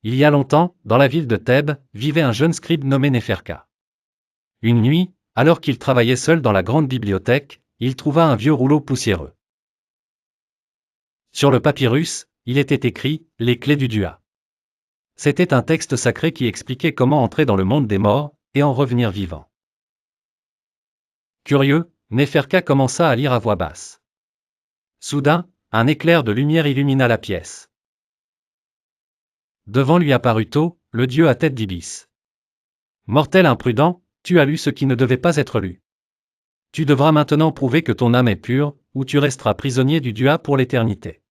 Il y a longtemps, dans la ville de Thèbes, vivait un jeune scribe nommé Néferka. Une nuit, alors qu'il travaillait seul dans la grande bibliothèque, il trouva un vieux rouleau poussiéreux. Sur le papyrus, il était écrit « Les clés du Dua ». C'était un texte sacré qui expliquait comment entrer dans le monde des morts et en revenir vivant. Curieux, Néferka commença à lire à voix basse. Soudain, un éclair de lumière illumina la pièce. Devant lui apparut Thoth, le dieu à tête d'ibis. « Mortel imprudent, tu as lu ce qui ne devait pas être lu. Tu devras maintenant prouver que ton âme est pure, ou tu resteras prisonnier du Dua pour l'éternité. »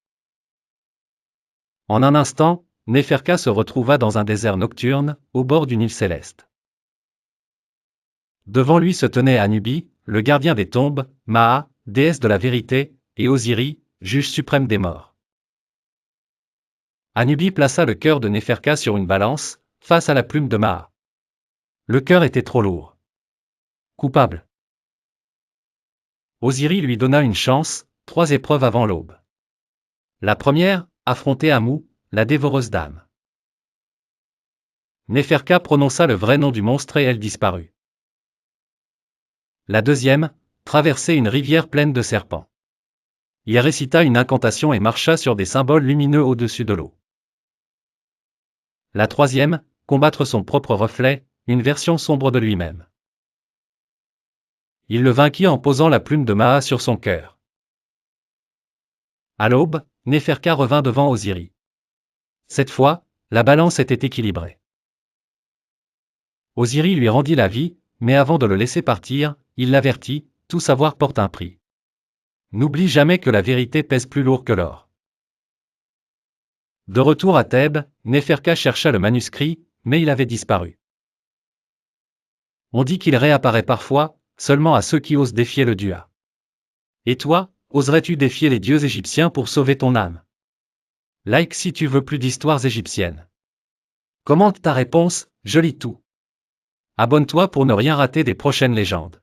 En un instant, Néferka se retrouva dans un désert nocturne, au bord d'une île céleste. Devant lui se tenait Anubi, le gardien des tombes, Maa, déesse de la vérité, et Osiris, juge suprême des morts. Anubi plaça le cœur de Néferka sur une balance, face à la plume de Maa. Le cœur était trop lourd. Coupable. Osiris lui donna une chance, 3 épreuves avant l'aube. La première, affronter Amou, la dévoreuse d'âmes. Néferka prononça le vrai nom du monstre et elle disparut. La deuxième, traverser une rivière pleine de serpents. Il récita une incantation et marcha sur des symboles lumineux au-dessus de l'eau. La troisième, combattre son propre reflet, une version sombre de lui-même. Il le vainquit en posant la plume de Maa sur son cœur. À l'aube, Néferka revint devant Osiris. Cette fois, la balance était équilibrée. Osiris lui rendit la vie, mais avant de le laisser partir, il l'avertit, tout savoir porte un prix. N'oublie jamais que la vérité pèse plus lourd que l'or. De retour à Thèbes, Néferka chercha le manuscrit, mais il avait disparu. On dit qu'il réapparaît parfois, seulement à ceux qui osent défier le Dua. Et toi, oserais-tu défier les dieux égyptiens pour sauver ton âme? Like si tu veux plus d'histoires égyptiennes. Commente ta réponse, je lis tout. Abonne-toi pour ne rien rater des prochaines légendes.